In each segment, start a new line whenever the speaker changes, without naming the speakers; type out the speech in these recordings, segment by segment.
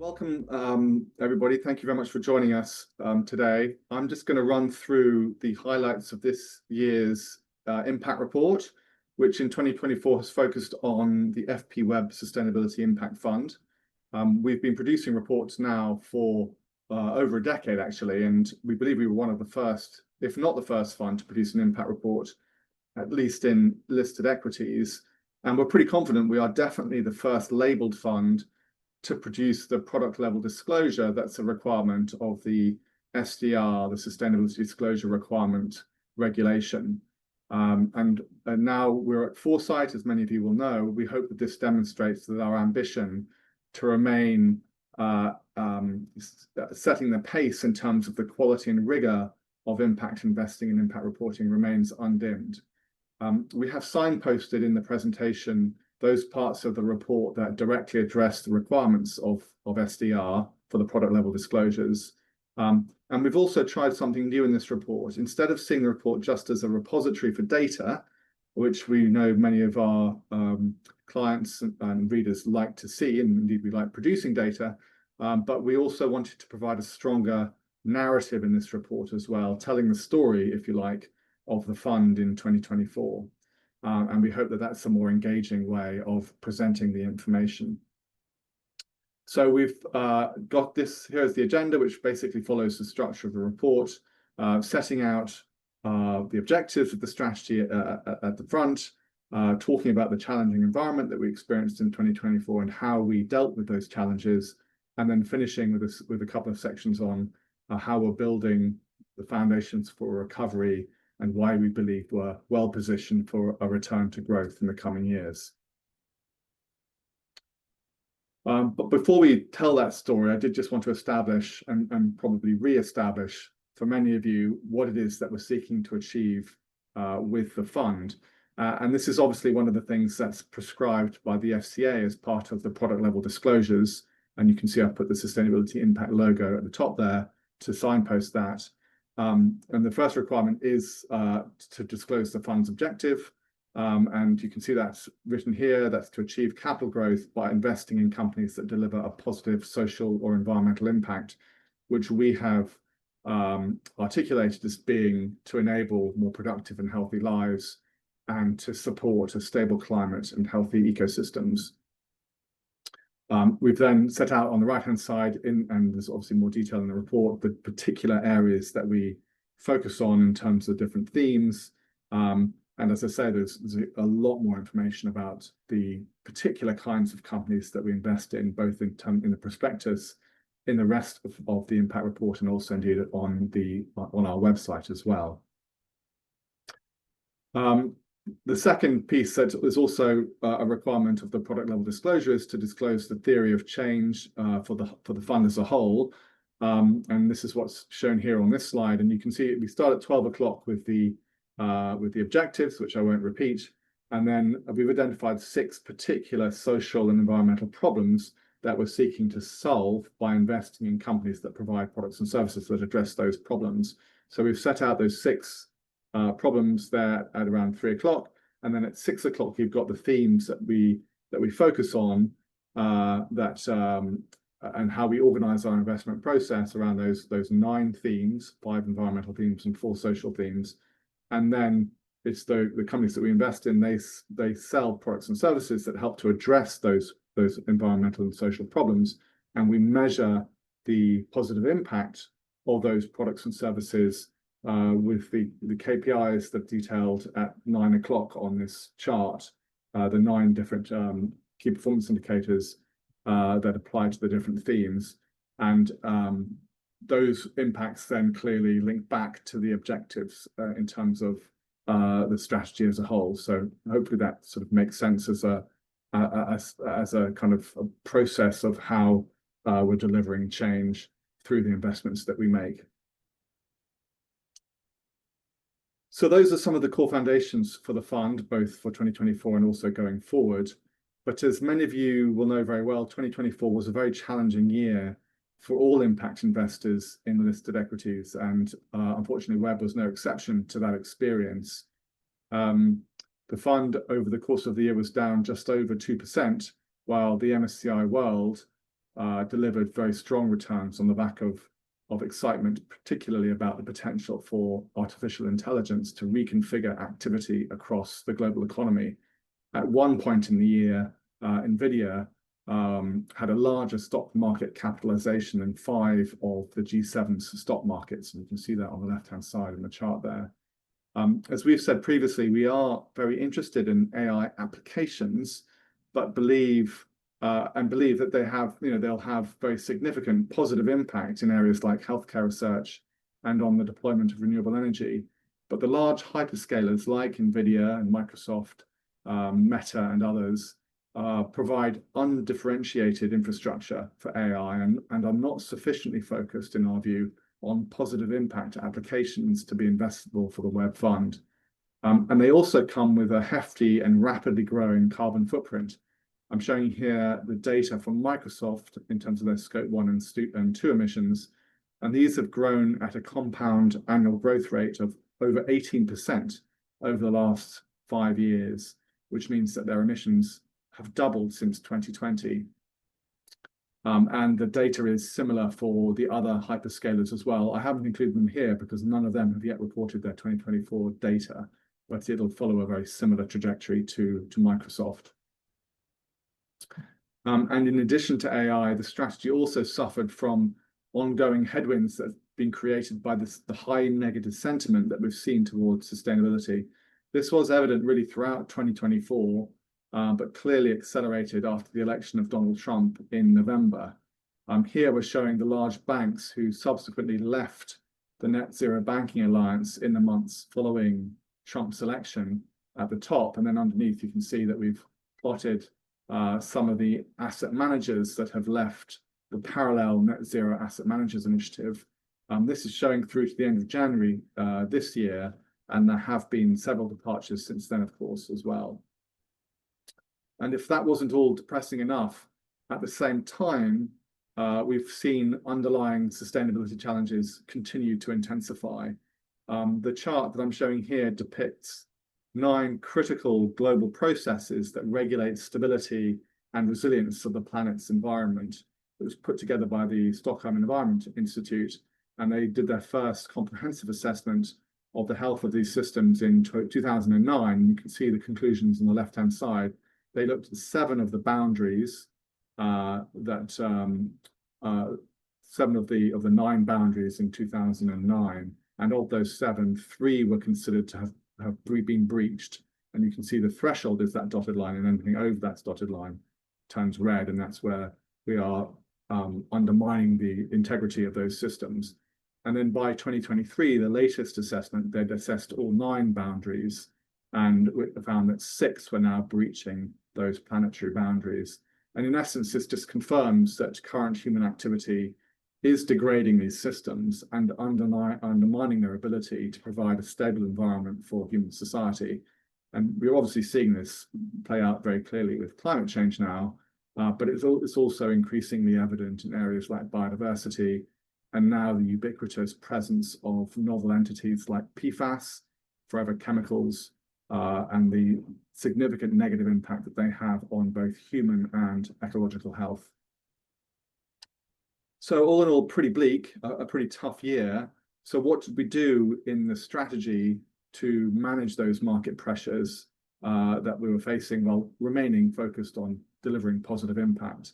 Welcome, everybody. Thank you very much for joining us today. I'm just going to run through the highlights of this year's impact report, which in 2024 has focused on the WHEB Sustainability Impact Fund. We've been producing reports now for over a decade, actually, and we believe we were one of the first, if not the first fund, to produce an impact report, at least in listed equities. And we're pretty confident we are definitely the first labelled fund to produce the product level disclosure that's a requirement of the SDR, the Sustainability Disclosure Requirement regulation. And now we're at foresight, as many of you will know. We hope that this demonstrates that our ambition to remain setting the pace in terms of the quality and rigor of impact investing and impact reporting remains undimmed. We have signposted in the presentation those parts of the report that directly address the requirements of SDR for the product level disclosures. And we've also tried something new in this report. Instead of seeing the report just as a repository for data, which we know many of our clients and readers like to see, and indeed we like producing data, but we also wanted to provide a stronger narrative in this report as well, telling the story, if you like, of the fund in 2024. And we hope that that's a more engaging way of presenting the information. So we've got this, here's the agenda, which basically follows the structure of the report, setting out the objectives of the strategy at the front, talking about the challenging environment that we experienced in 2024 and how we dealt with those challenges, and then finishing with a couple of sections on how we're building the foundations for recovery and why we believe we're well positioned for a return to growth in the coming years. But before we tell that story, I did just want to establish and probably re-establish for many of you what it is that we're seeking to achieve with the fund. And this is obviously one of the things that's prescribed by the FCA as part of the product level disclosures. And you can see I've put the Sustainability Impact logo at the top there to signpost that. And the first requirement is to disclose the fund's objective. And you can see that's written here. That's to achieve capital growth by investing in companies that deliver a positive social or environmental impact, which we have articulated as being to enable more productive and healthy lives and to support a stable climate and healthy ecosystems. We've then set out on the right-hand side, and there's obviously more detail in the report, the particular areas that we focus on in terms of different themes. And as I say, there's a lot more information about the particular kinds of companies that we invest in, both in the prospectus, in the rest of the impact report, and also indeed on our website as well. The second piece that is also a requirement of the product level disclosure is to disclose the theory of change for the fund as a whole. And this is what's shown here on this slide. And you can see we start at 12 o'clock with the objectives, which I won't repeat. And then we've identified 6 particular social and environmental problems that we're seeking to solve by investing in companies that provide products and services that address those problems. So we've set out those 6 problems there at around 3 o'clock, and then at 6 o'clock you've got the themes that we focus on, and how we organize our investment process around those 9 themes, 5 environmental themes and 4 social themes. And then it's the companies that we invest in, they sell products and services that help to address those environmental and social problems, and we measure the positive impact of those products and services with the KPIs that are detailed at 9 o'clock on this chart, the 9 different key performance indicators that apply to the different themes. And those impacts then clearly link back to the objectives in terms of the strategy as a whole. So hopefully that sort of makes sense as a kind of a process of how we're delivering change through the investments that we make. So those are some of the core foundations for the fund, both for 2024 and also going forward. But as many of you will know very well, 2024 was a very challenging year for all impact investors in listed equities. And unfortunately, WHEB was no exception to that experience. The fund over the course of the year was down just over 2%, while the MSCI World delivered very strong returns on the back of excitement, particularly about the potential for artificial intelligence to reconfigure activity across the global economy. At one point in the year, NVIDIA had a larger stock market capitalization than 5 of the G7's stock markets. And you can see that on the left-hand side in the chart there. As we've said previously, we are very interested in AI applications, but believe that they have, they'll have very significant positive impact in areas like healthcare research and on the deployment of renewable energy. But the large hyperscalers like NVIDIA and Microsoft, Meta and others provide undifferentiated infrastructure for AI and are not sufficiently focused, in our view, on positive impact applications to be investable for the WHEB fund. And they also come with a hefty and rapidly growing carbon footprint. I'm showing here the data from Microsoft in terms of their Scope 1 and 2 emissions, and these have grown at a compound annual growth rate of over 18% over the last 5 years, which means that their emissions have doubled since 2020. And the data is similar for the other hyperscalers as well. I haven't included them here because none of them have yet reported their 2024 data, but it'll follow a very similar trajectory to Microsoft. And in addition to AI, the strategy also suffered from ongoing headwinds that have been created by the high negative sentiment that we've seen towards sustainability. This was evident really throughout 2024, but clearly accelerated after the election of Donald Trump in November. Here we're showing the large banks who subsequently left the Net Zero Banking Alliance in the months following Trump's election at the top. And then underneath, you can see that we've plotted some of the asset managers that have left the parallel Net Zero Asset Managers Initiative. This is showing through to the end of January this year, and there have been several departures since then, of course, as well. And if that wasn't all depressing enough, at the same time, we've seen underlying sustainability challenges continue to intensify. The chart that I'm showing here depicts 9 critical global processes that regulate stability and resilience of the planet's environment. It was put together by the Stockholm Environment Institute, and they did their first comprehensive assessment of the health of these systems in 2009. You can see the conclusions on the left-hand side. They looked at 7 of the boundaries 7 of the 9 boundaries in 2009, and of those 7, 3 were considered to have been breached. And you can see the threshold is that dotted line, and anything over that dotted line turns red, and that's where we are undermining the integrity of those systems. And then by 2023, the latest assessment, they'd assessed all 9 boundaries and found that 6 were now breaching those planetary boundaries. And in essence, this just confirms that current human activity is degrading these systems and undermining their ability to provide a stable environment for human society. And we're obviously seeing this play out very clearly with climate change now, but it's also increasingly evident in areas like biodiversity, and now the ubiquitous presence of novel entities like PFAS, forever chemicals, and the significant negative impact that they have on both human and ecological health. So all in all, pretty bleak, a pretty tough year. So what did we do in the strategy to manage those market pressures that we were facing while remaining focused on delivering positive impact?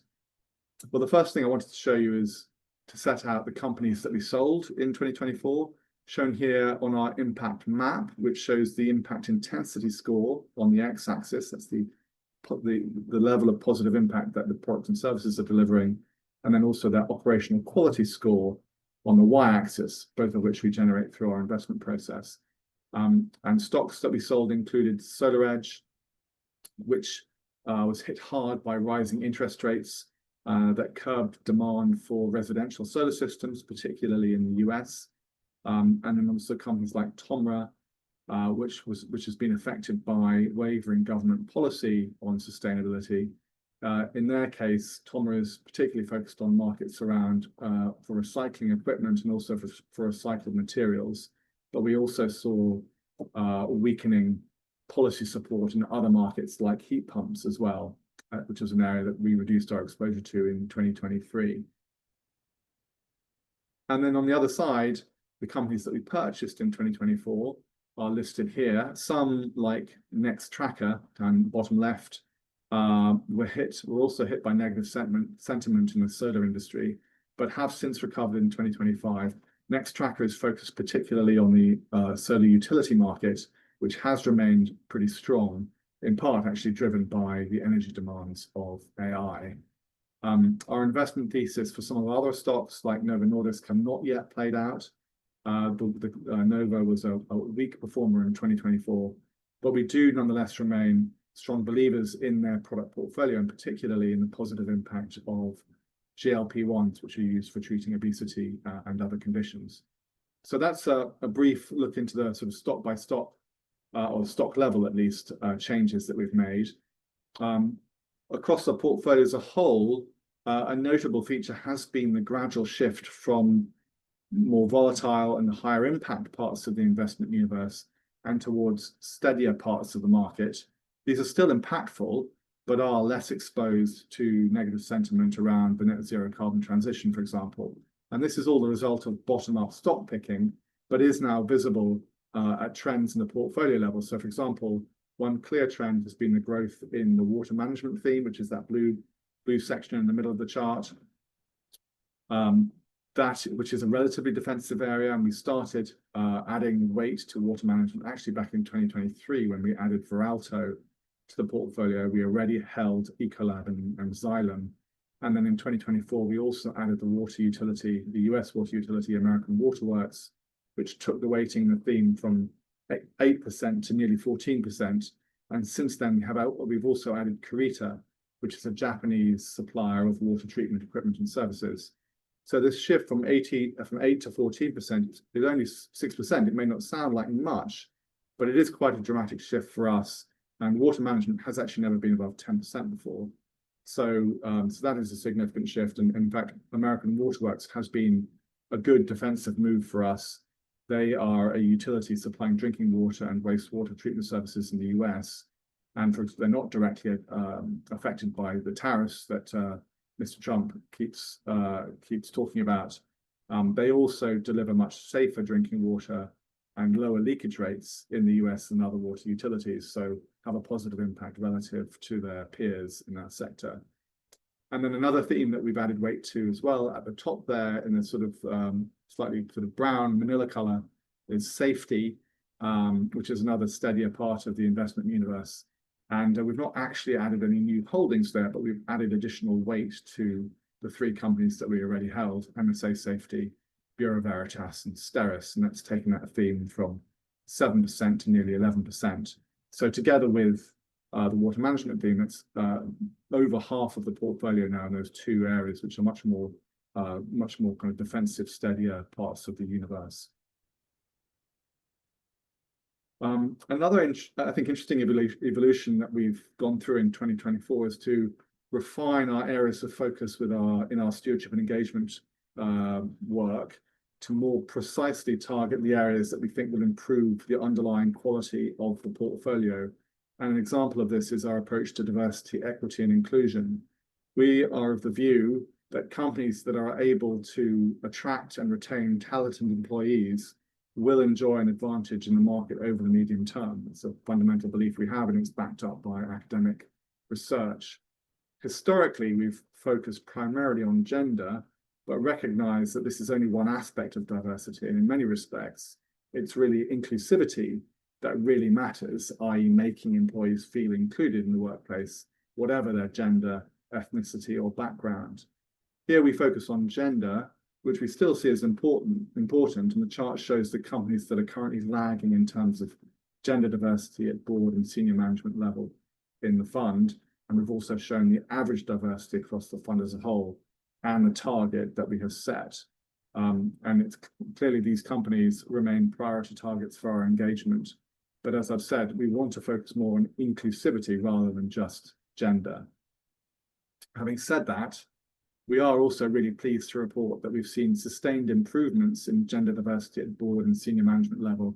Well, the first thing I wanted to show you is to set out the companies that we sold in 2024, shown here on our impact map, which shows the impact intensity score on the x-axis. That's the level of positive impact that the products and services are delivering, and then also their operational quality score on the y-axis, both of which we generate through our investment process. And stocks that we sold included SolarEdge, which was hit hard by rising interest rates that curbed demand for residential solar systems, particularly in the US. And then also companies like Tomra, which has been affected by wavering government policy on sustainability. In their case, Tomra is particularly focused on markets around for recycling equipment and also for recycled materials. But we also saw weakening policy support in other markets like heat pumps as well. which is an area that we reduced our exposure to in 2023. And then on the other side, the companies that we purchased in 2024 are listed here. Some, like Next Tracker down bottom left, were also hit by negative sentiment in the solar industry, but have since recovered in 2025. Next Tracker is focused particularly on the solar utility market, which has remained pretty strong, in part actually driven by the energy demands of AI. Our investment thesis for some of the other stocks like Novo Nordisk have not yet played out. Novo was a weak performer in 2024, but we do nonetheless remain strong believers in their product portfolio, and particularly in the positive impact of GLP-1s, which are used for treating obesity and other conditions. So that's a brief look into the sort of stock by stock, or stock level at least, changes that we've made. Across the portfolio as a whole, a notable feature has been the gradual shift from more volatile and higher impact parts of the investment universe and towards steadier parts of the market. These are still impactful, but are less exposed to negative sentiment around the net zero carbon transition, for example. And this is all the result of bottom-up stock picking, but is now visible at trends in the portfolio level. So, for example, one clear trend has been the growth in the water management theme, which is that blue section in the middle of the chart. Which is a relatively defensive area, and we started adding weight to water management actually back in 2023 when we added Veralto to the portfolio. We already held Ecolab and Xylem, and then in 2024 we also added the water utility, the US water utility, American Waterworks, which took the weighting in the theme from 8% to nearly 14%. And since then we've also added Kurita, which is a Japanese supplier of water treatment equipment and services. So this shift from 8 to 14% is only 6%. It may not sound like much, but it is quite a dramatic shift for us. And water management has actually never been above 10% before. So that is a significant shift. And in fact, American Waterworks has been a good defensive move for us. They are a utility supplying drinking water and wastewater treatment services in the US. And they're not directly affected by the tariffs that Mr. Trump keeps talking about. They also deliver much safer drinking water and lower leakage rates in the US than other water utilities, so have a positive impact relative to their peers in that sector. And then another theme that we've added weight to as well at the top there in a sort of slightly sort of brown manila color is safety, which is another steadier part of the investment universe. And we've not actually added any new holdings there, but we've added additional weight to the 3 companies that we already held: MSA Safety, Bureau Veritas, and Steris. And that's taken that theme from 7% to nearly 11%. So together with the water management theme, that's over half of the portfolio now in those 2 areas, which are much more kind of defensive, steadier parts of the universe. Another, I think, interesting evolution that we've gone through in 2024 is to refine our areas of focus in our stewardship and engagement work to more precisely target the areas that we think will improve the underlying quality of the portfolio. And an example of this is our approach to diversity, equity, and inclusion. We are of the view that companies that are able to attract and retain talented employees will enjoy an advantage in the market over the medium term. It's a fundamental belief we have, and it's backed up by academic research. Historically, we've focused primarily on gender, but recognize that this is only one aspect of diversity. And in many respects, it's really inclusivity that really matters, i.e. making employees feel included in the workplace, whatever their gender, ethnicity, or background. Here we focus on gender, which we still see as important, and the chart shows the companies that are currently lagging in terms of gender diversity at board and senior management level in the fund. And we've also shown the average diversity across the fund as a whole and the target that we have set. And it's clearly these companies remain priority targets for our engagement. But as I've said, we want to focus more on inclusivity rather than just gender. Having said that, we are also really pleased to report that we've seen sustained improvements in gender diversity at board and senior management level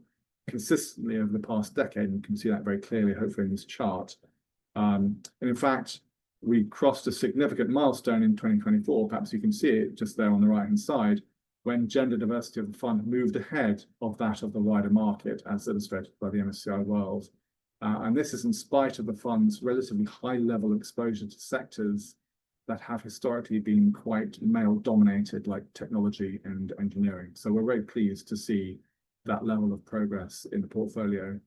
consistently over the past decade. And you can see that very clearly, hopefully, in this chart. And in fact, we crossed a significant milestone in 2024. Perhaps you can see it just there on the right-hand side, when gender diversity of the fund moved ahead of that of the wider market, as illustrated by the MSCI World. And this is in spite of the fund's relatively high level exposure to sectors that have historically been quite male-dominated, like technology and engineering. So we're very pleased to see that level of progress in the portfolio.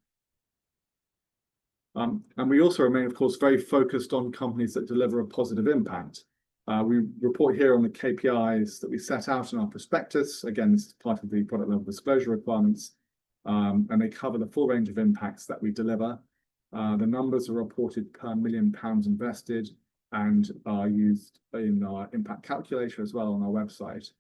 And we also remain, of course, very focused on companies that deliver a positive impact. We report here on the KPIs that we set out in our prospectus. Again, this is part of the product level disclosure requirements, and they cover the full range of impacts that we deliver. The numbers are reported per £1 million invested and are used in our impact calculator as well on our website.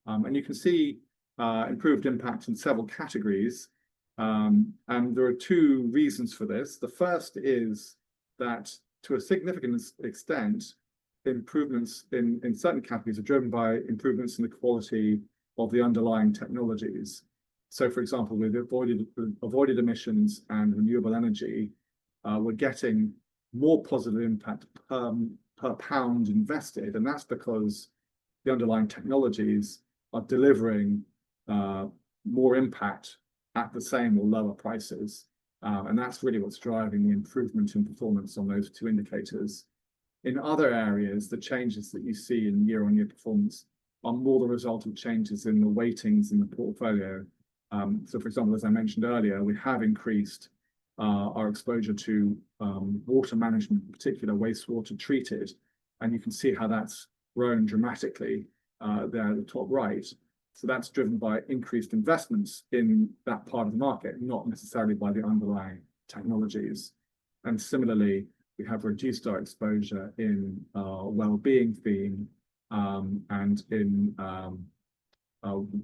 And you can see improved impact in several categories. And there are two reasons for this. The first is that to a significant extent, improvements in certain categories are driven by improvements in the quality of the underlying technologies. So, for example, with avoided emissions and renewable energy, we're getting more positive impact per pound invested, and that's because the underlying technologies are delivering more impact at the same or lower prices. And that's really what's driving the improvement in performance on those two indicators. In other areas, the changes that you see in year-on-year performance are more the result of changes in the weightings in the portfolio. So, for example, as I mentioned earlier, we have increased our exposure to water management, in particular wastewater treated, and you can see how that's grown dramatically there at the top right. So that's driven by increased investments in that part of the market, not necessarily by the underlying technologies. And similarly, we have reduced our exposure in well-being theme and in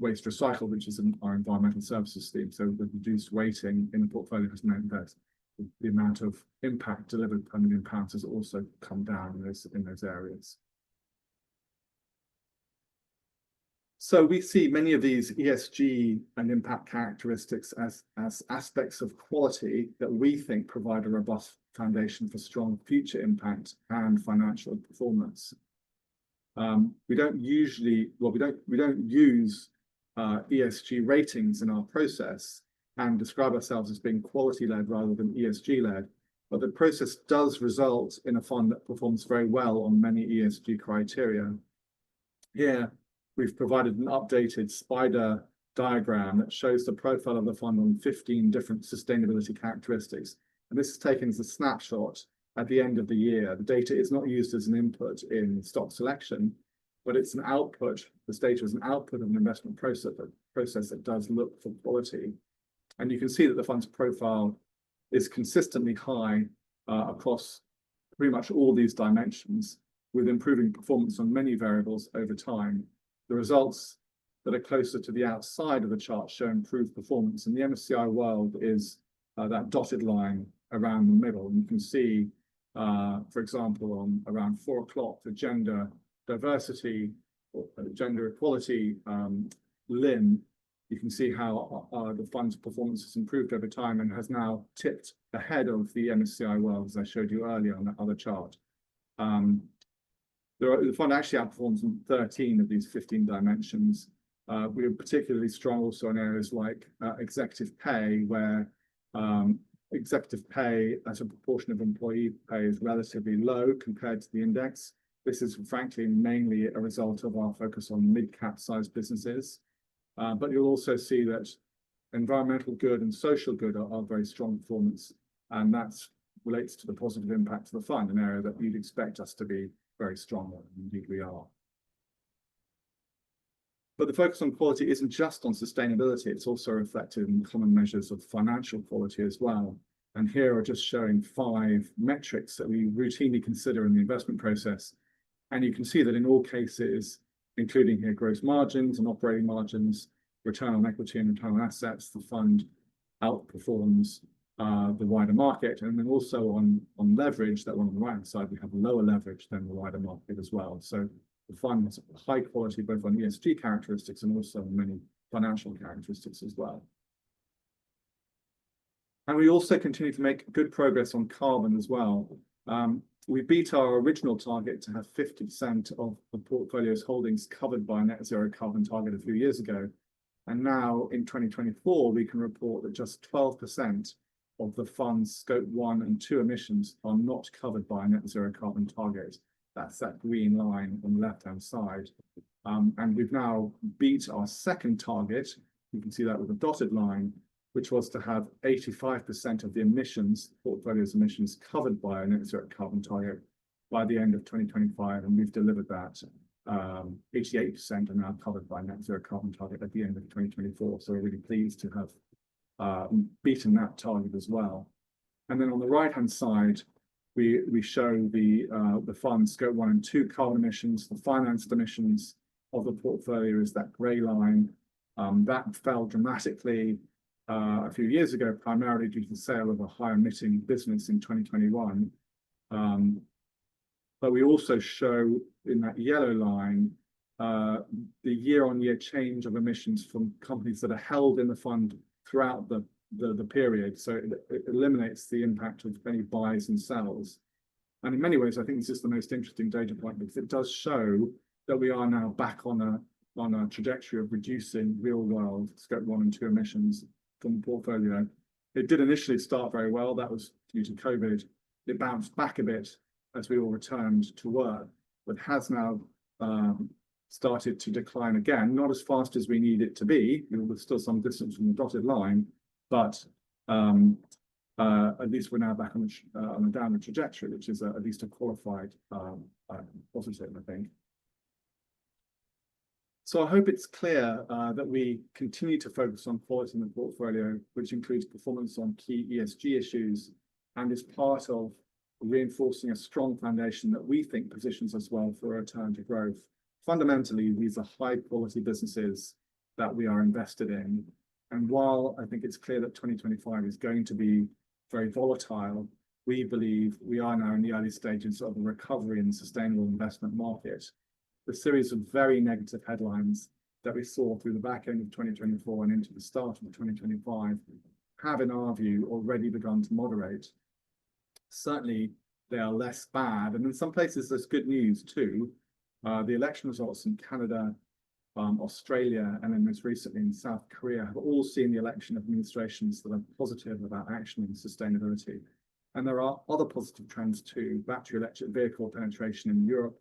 waste recycle, which is our environmental services theme. So the reduced weighting in the portfolio has meant that the amount of impact delivered per £1 million has also come down in those areas. So we see many of these ESG and impact characteristics as aspects of quality that we think provide a robust foundation for strong future impact and financial performance. We don't use ESG ratings in our process and describe ourselves as being quality-led rather than ESG-led, but the process does result in a fund that performs very well on many ESG criteria. Here, we've provided an updated spider diagram that shows the profile of the fund on 15 different sustainability characteristics. And this is taken as a snapshot at the end of the year. The data is not used as an input in stock selection, but it's an output. This data is an output of an investment process that does look for quality. And you can see that the fund's profile is consistently high across pretty much all these dimensions, with improving performance on many variables over time. The results that are closer to the outside of the chart show improved performance, and the MSCI World is that dotted line around the middle. And you can see, for example, on around 4 o'clock, the gender diversity or gender equality limb, you can see how the fund's performance has improved over time and has now tipped ahead of the MSCI World, as I showed you earlier on that other chart. The fund actually outperforms in 13 of these 15 dimensions. We are particularly strong also in areas like executive pay, where executive pay as a proportion of employee pay is relatively low compared to the index. This is frankly mainly a result of our focus on mid-cap sized businesses. But you'll also see that environmental good and social good are very strong performance, and that relates to the positive impact of the fund, an area that you'd expect us to be very strong on, and indeed we are. But the focus on quality isn't just on sustainability, it's also reflected in common measures of financial quality as well. And here are just showing 5 metrics that we routinely consider in the investment process. And you can see that in all cases, including here gross margins and operating margins, return on equity and return on assets, the fund outperforms the wider market. And then also on leverage, that one on the right hand side, we have lower leverage than the wider market as well. So the fund has high quality both on ESG characteristics and also on many financial characteristics as well. And we also continue to make good progress on carbon as well. We beat our original target to have 50% of the portfolio's holdings covered by a net zero carbon target a few years ago. And now in 2024, we can report that just 12% of the fund's scope 1 and 2 emissions are not covered by a net zero carbon target. That's that green line on the left-hand side. And we've now beat our second target. You can see that with a dotted line, which was to have 85% of the emissions, portfolio's emissions, covered by a net zero carbon target by the end of 2025, and we've delivered that. 88% are now covered by net zero carbon target at the end of 2024. So we're really pleased to have beaten that target as well. And then on the right-hand side, we show the fund's scope 1 and 2 carbon emissions. The financed emissions of the portfolio is that grey line. That fell dramatically a few years ago, primarily due to the sale of a high-emitting business in 2021. But we also show in that yellow line the year-on-year change of emissions from companies that are held in the fund throughout the period. So it eliminates the impact of any buys and sells. And in many ways, I think this is the most interesting data point, because it does show that we are now back on a trajectory of reducing real-world scope 1 and 2 emissions from the portfolio. It did initially start very well. That was due to COVID. It bounced back a bit as we all returned to work, but has now started to decline again, not as fast as we need it to be. We're still some distance from the dotted line, but at least we're now back on a downward trajectory, which is at least a qualified positive, I think. So I hope it's clear that we continue to focus on quality in the portfolio, which includes performance on key ESG issues, and is part of reinforcing a strong foundation that we think positions us well for a return to growth. Fundamentally, these are high-quality businesses that we are invested in. And while I think it's clear that 2025 is going to be very volatile, we believe we are now in the early stages of a recovery in the sustainable investment market. The series of very negative headlines that we saw through the back end of 2024 and into the start of 2025 have, in our view, already begun to moderate. Certainly, they are less bad, and in some places there's good news too. The election results in Canada, Australia, and then most recently in South Korea have all seen the election of administrations that are positive about action and sustainability. And there are other positive trends too. Battery electric vehicle penetration in Europe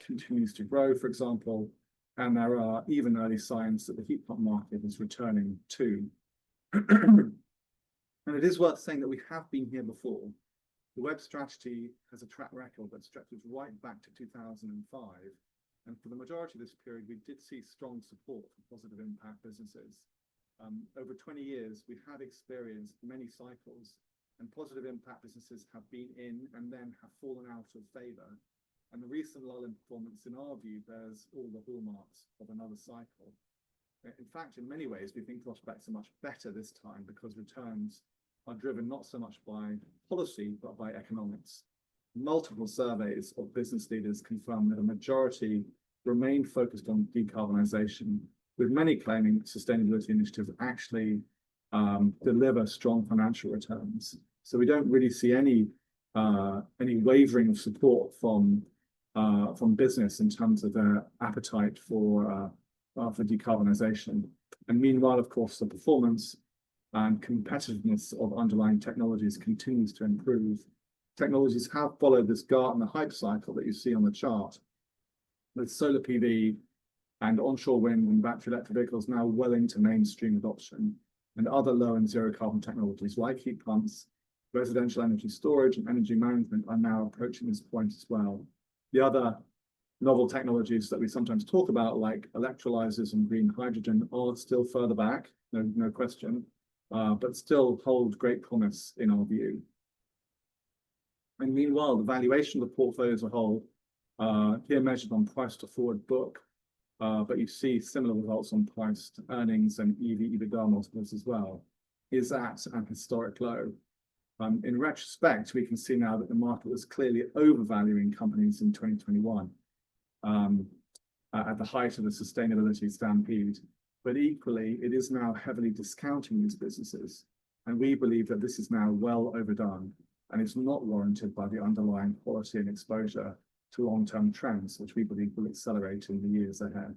continues to grow, for example, and there are even early signs that the heat pump market is returning too. And it is worth saying that we have been here before. The WHEB strategy has a track record that stretches right back to 2005. And for the majority of this period, we did see strong support for positive impact businesses. Over 20 years, we have experienced many cycles, and positive impact businesses have been in and then have fallen out of favor. And the recent lull in performance, in our view, bears all the hallmarks of another cycle. In fact, in many ways, we think prospects are much better this time because returns are driven not so much by policy, but by economics. Multiple surveys of business leaders confirm that a majority remain focused on decarbonisation, with many claiming sustainability initiatives actually deliver strong financial returns. So we don't really see any wavering of support from business in terms of their appetite for decarbonisation. And meanwhile, of course, the performance and competitiveness of underlying technologies continues to improve. Technologies have followed this Gartner hype cycle that you see on the chart, with solar PV and onshore wind and battery electric vehicles now well into mainstream adoption, and other low and zero carbon technologies like heat pumps, residential energy storage, and energy management are now approaching this point as well. The other novel technologies that we sometimes talk about, like electrolyzers and green hydrogen, are still further back, no question, but still hold great promise in our view. And meanwhile, the valuation of the portfolio as a whole, here measured on price to forward book, but you see similar results on price to earnings and EV/EBITDA multiples as well, is at an historic low. In retrospect, we can see now that the market was clearly overvaluing companies in 2021 at the height of the sustainability stampede. But equally, it is now heavily discounting these businesses. And we believe that this is now well overdone. and is not warranted by the underlying quality and exposure to long-term trends, which we believe will accelerate in the years ahead.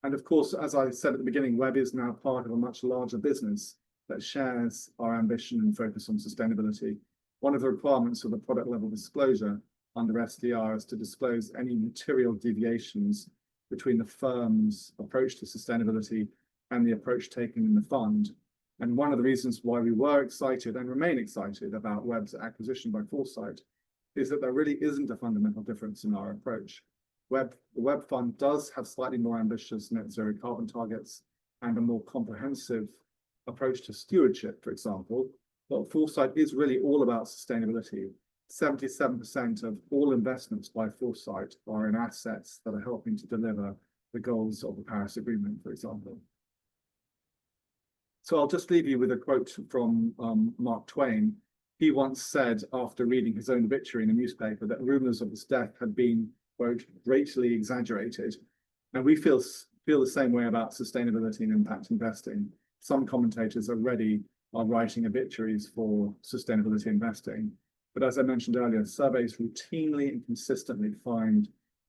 And of course, as I said at the beginning, WHEB is now part of a much larger business that shares our ambition and focus on sustainability. One of the requirements of the product level disclosure under SDR is to disclose any material deviations between the firm's approach to sustainability and the approach taken in the fund. And one of the reasons why we were excited and remain excited about WHEB's acquisition by Foresight is that there really isn't a fundamental difference in our approach. The WHEB fund does have slightly more ambitious net zero carbon targets and a more comprehensive approach to stewardship, for example, but Foresight is really all about sustainability. 77% of all investments by Foresight are in assets that are helping to deliver the goals of the Paris Agreement, for example. So I'll just leave you with a quote from Mark Twain. He once said, after reading his own obituary in a newspaper, that rumors of his death had been, quote, greatly exaggerated. And we feel the same way about sustainability and impact investing. Some commentators already are writing obituaries for sustainability investing. But as I mentioned earlier, surveys routinely and consistently find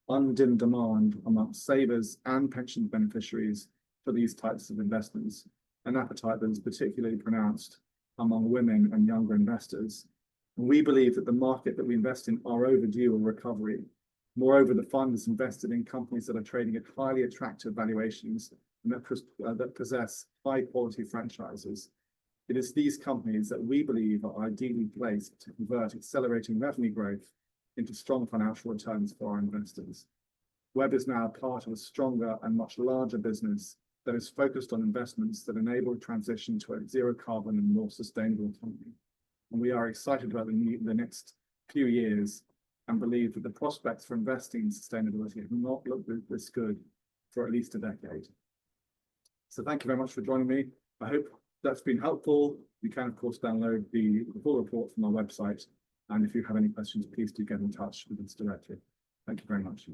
undimmed demand amongst savers and pension beneficiaries for these types of investments, an appetite that is particularly pronounced among women and younger investors. And we believe that the market that we invest in are overdue a recovery. Moreover, the fund is invested in companies that are trading at highly attractive valuations and that possess high quality franchises. It is these companies that we believe are ideally placed to convert accelerating revenue growth into strong financial returns for our investors. WHEB is now part of a stronger and much larger business that is focused on investments that enable transition to a zero carbon and more sustainable economy. And we are excited about the next few years and believe that the prospects for investing in sustainability have not looked this good for at least a decade. So thank you very much for joining me. I hope that's been helpful. You can, of course, download the full report from our website. And if you have any questions, please do get in touch with us directly. Thank you very much.